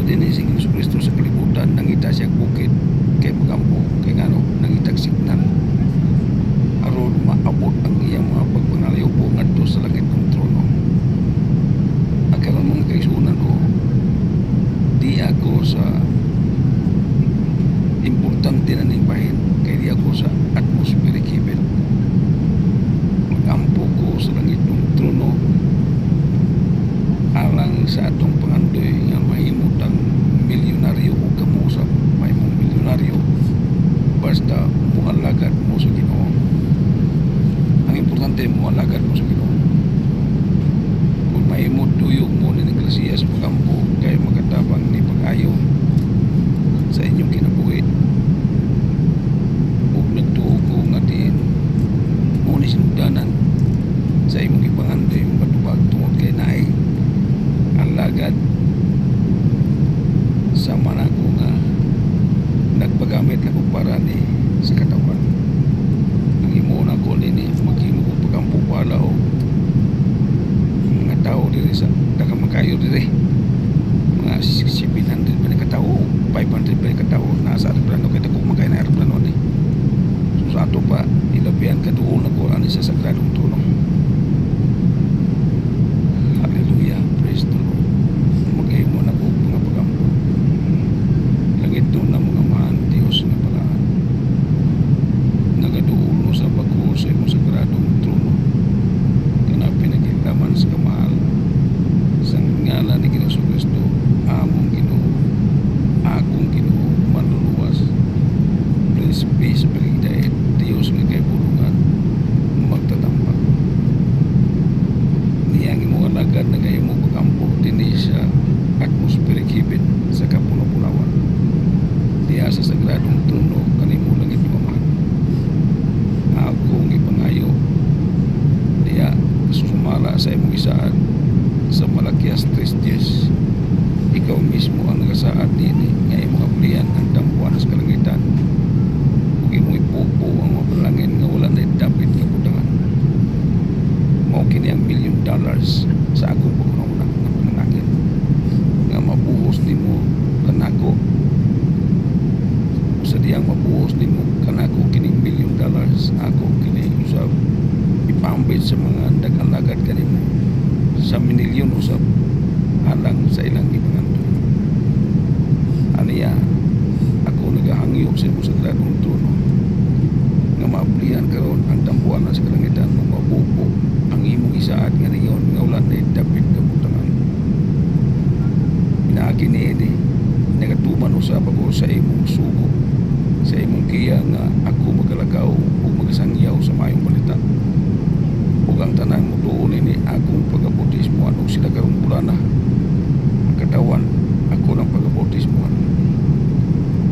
din si Hesus Kristo sa kalibutan, nangita siya bukid kay magampo, kay ngano nangitag signal aron maabot ang iyang mga pagpangalayopo ngadto sa langit ng trono. Karon mga kaigsuonan ko, di ako sa importante na ning bahin, kay di ako sa atmospheric heaven. Magampo ko sa langit ng trono alang sa atong pangandoy nga mahimutang milyonaryo o kamo sa mahimong milyonaryo basta mualagad mo sa Ginoo. Ang importante mualagad mo sa Ginoo. Kung mahimot tuyog mo ni Iglesia sa pagampo kay makatabang ni pag-ayo sa inyong kinabuhi. Ug nagtuo ko nga diin mo ni sinugdanan sa imong ipangandoy matubag tungod kay naay alagad sama na ko nga nagpagamit na ko para ni sa katawan. Ang imo na ko nini maghimo ko pagampo pala o mga tao diri sa daghang makayo diri mga 700 pa ni katao, 500 pa ni katao nasa aeroplano kay dako magkay na aeroplano ni. So sa ato pa ilabihan kaduol na ko ani sa sagradong trono. Hallelujah, praise the Lord. Maghimo na ko mga pagampo. Langit doon na mga mahal Diyos na palaan. Nagaduol mo sa bago sa imong sagradong trono. Kana pinagilaman sa kamahal sa ngalan ni Hesus Kristo, among Ginoo, akong Ginoo, manluluwas. Please be sa pagigdait, Diyos nga kay bulungan, magtatambak. Niyang imong alagad na kayo mo pagampo dinhi sa atmospheric heaven sa kapuno-punawan. Diya sa sagradong trono kanimo langit mamahal. Akong ipangayo diya sumala sa imong isaad sa Malakias 3:10. Ikaw mismo ang nagasaad dinhi nga imong aplian ang dampuan sa kalangitan ug imong ipupo ang mga balangin nga wala na dapit kabutangan. Mao kini ang $1 million sa akong pagkununa nga pananakit nga mabuhos nimo kanako sa diyang mabuhos nimo kanako kining $1 million ako kini usab ipambit sa mga dagalagad kanimo sa minilyon usab alang sa ilang ipangandoy. Aniya ako nagahangyo sa imong sagradong trono nga maaplihan karon ang dampuan sa kalangitan ug mabupo ang imong isaad nga niyon nga wala na dapit kabutangan. Pinaagi niini nagatuman usab ako sa imong sugo, sa imong kiya nga ako magalagaw ug magasangyaw sa maayong balita. Ug ang tanan mo tuon ini akong pagabautismoan ug sila karon bulana ang katawan ako ng pagabautismoan.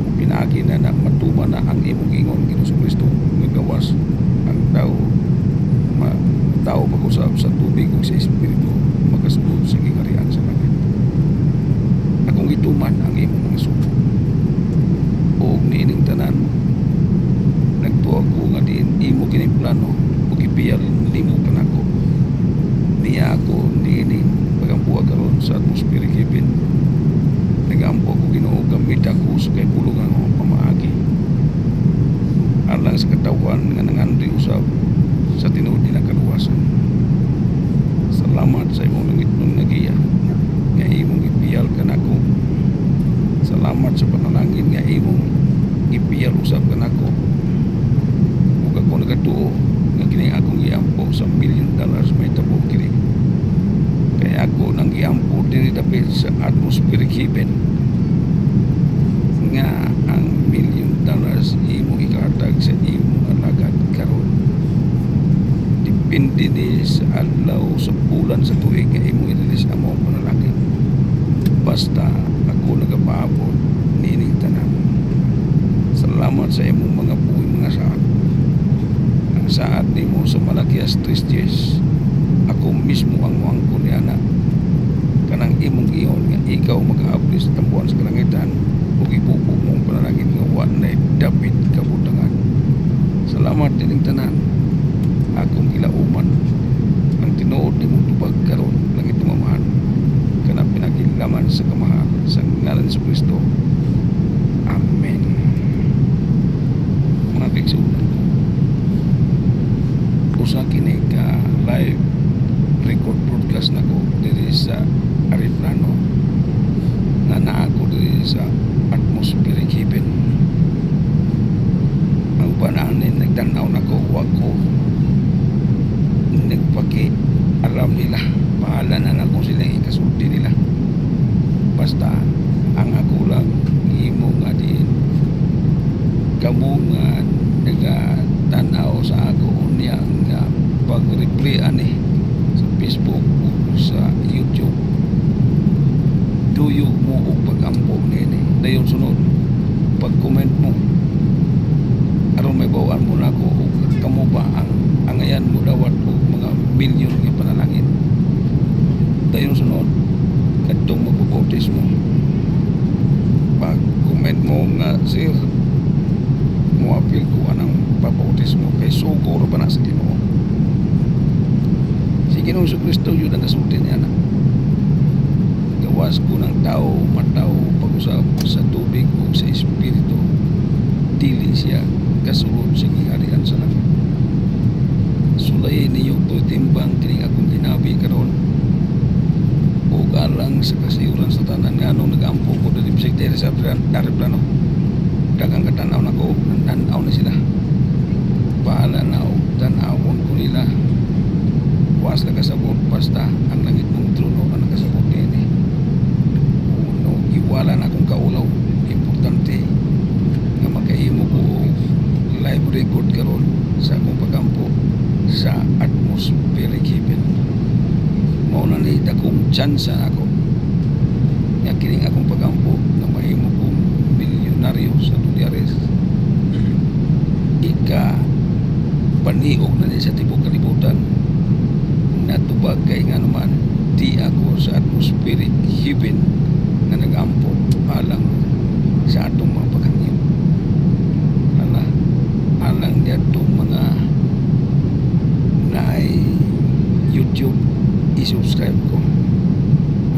Ug pinaagi na na matuman na ang imong ingon Hesus Kristo nga gawas ang tao tao pag-usap sa tubig ug sa espiritu makasulod sa gingarian sa langit. Akong ituman ang imong mga sugo ug niining tanan nagtuo ko nga diin imo kining plano ug ipiyal nimo kanako. Niya ako niining pagampuan karon sa atmospheric heaven. Nagampo ko Ginoo gamit ako sa kay pulungan ng pamaagi alang sa katawan nga nangandoy usab sa tinuod nila kaluwasan. Salamat sa imong langit ng nagiya nga imong ipiyal kanako. Salamat sa panalangin nga imong ipiyal usab kanako. Ug ako nagatuo nga kini akong giampo sa $1 million may tabo kini. Kaya ako nang giampo diri dapit sa atmospheric heaven nga ang $1 million imong ikahatag sa imong alagad karon. Depende ni sa adlaw sa bulan sa tuig nga imong i-release ang mga panalangin. Basta ako nagapaabot nining tanan. Salamat sa imong mga buhi mga saad. Ang saad nimo sa Malakias 3:10 ako mismo ang muangkon ni anak kanang imong iyon nga ikaw mag-aabli sa tambuan sa kalangitan ug ipupo mong panalangin nga wa na dapit kabutangan. Salamat dining tanan akong ilauman ang tinuod nimong tubag karon langit mamahan kana pinagilaman sa kamahal sa ngalan sa atmospheric heaven. Ang pananin nagtanaw na ko wag ko nagpaki alam nila pangalan na lang kung silang ikasulti nila. Basta ang ako lang imo nga din kamo nga nagatanaw sa ako unya nga pag-replyan sa Facebook o sa YouTube tuyog mo o pag-ampo nini dayon sunod pag-comment mo aron may bawaan mo na ako kamo ba ang angayan mo dawat o mga milyon nga panalangin dayon sunod kadtong magpo-bautis mo pag-comment mo nga sir mo apil ko anang pabautis mo kay sugo ra ba na sa Ginoo si Ginoong Kristo yun ang kasulti niya na gawas ko ng tao matao pag-usap sa tubig o sa espiritu dili siya kasulod sa giharian sa langit sulayin ninyo to timbang kining akong ginabi karon o alang sa kasayuran sa tanan nga nung nag-ampo ko dali bisig diri sa aeroplano dagang katanaw na ko nanaw na sila paala na o tanawon ko nila was na kasabot basta ang langit mong trono ang nakasabot nini no iwala na akong kaulaw importante nga makahimo ko live record karon sa akong pagampo sa atmospheric heaven mao na ni dakong chance ako nga kining akong pagampo nga mahimo kong milyonaryo sa dolyares ika paniog na niya sa tibok kalibutan natubag kay nga naman di ako sa atmospheric heaven nga nag-ampo alang sa atong mga paghangyo alang niya itong mga naay YouTube i-subscribe ko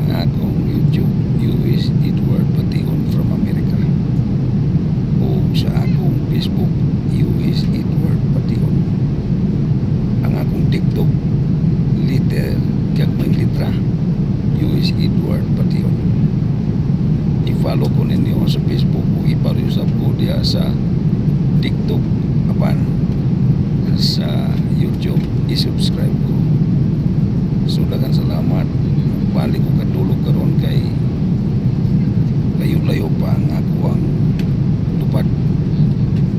ang akong YouTube US Edward Pation from America o sa akong Facebook US Edward Pation ang akong TikTok liter kagmay litra US Edward Pation i-follow ko ninyo sa Facebook o ipareusap ko diya sa TikTok apan sa YouTube i-subscribe ko so daghang salamat balik ko katulog karon kay layo-layo pa ang ako ang tupad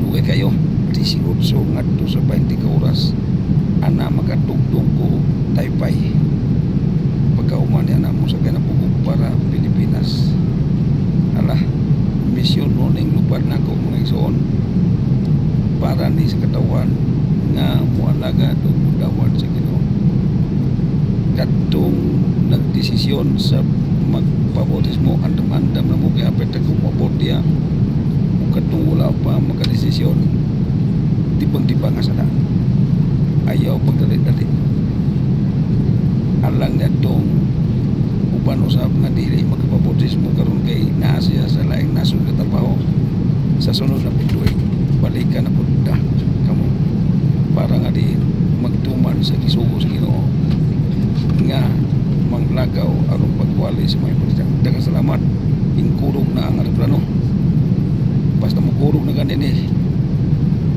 dugay kayo 18 ngadto sa 20 ka oras ana makatugtong ko Taypay pagkauman niya na mo sa kanapugog para Pilipinas ala misyon mo ning lupad na ko mga igsoon para ni sa katawan nga mualaga o mudawat sa Ginoo katong nagdesisyon sa magpabautismo andam-andam na mo kay apet kung mabot diya o katong wala pa makadesisyon tibang-tibang nga sada ayaw pagdali-dali alang na itong upan usap nga dili magpabautismo karon kay naa siya sa laing nasod nga trabaho sa sunod na pituig balikan na punta kamo para nga di magtuman sa gisugo sa Ginoo nga manglakaw aron pagwali sa mga balita. Daghang salamat inkurog na ang aeroplano basta makurog na ganin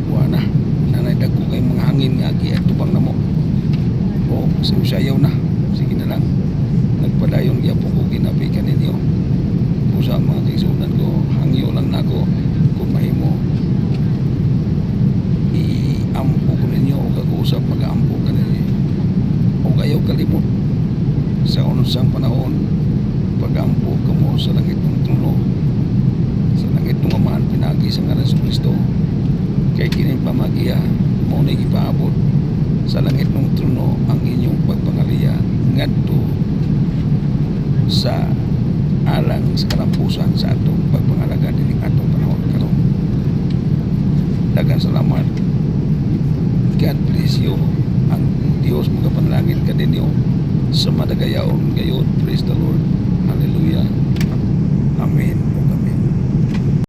wala nanay dagko kay mga hangin nga giatubang na mo o sayaw na sige na lang nagpadayon gyapon ko ginabi kaninyo usa mga kaigsunan ko hangyo lang nako kung mahimo i-ampo ko ninyo o kag-usap mag-ampo ka ninyo o ayaw kalimot sa unsang panahon pag-ampo ka mo sa langit ng trono sa langit ng Amahan pinagi sa ngalan sa Kristo kay kining pamagiya mo na ipaabot sa langit ng trono ang inyong pagpangaliya ngadto sa alang sa kalampusan sa atong pagpangalaga dining atong panahon karon daghang salamat God bless you ang Dios magapanalangin ka ninyo sa madagayaon gayon praise the Lord hallelujah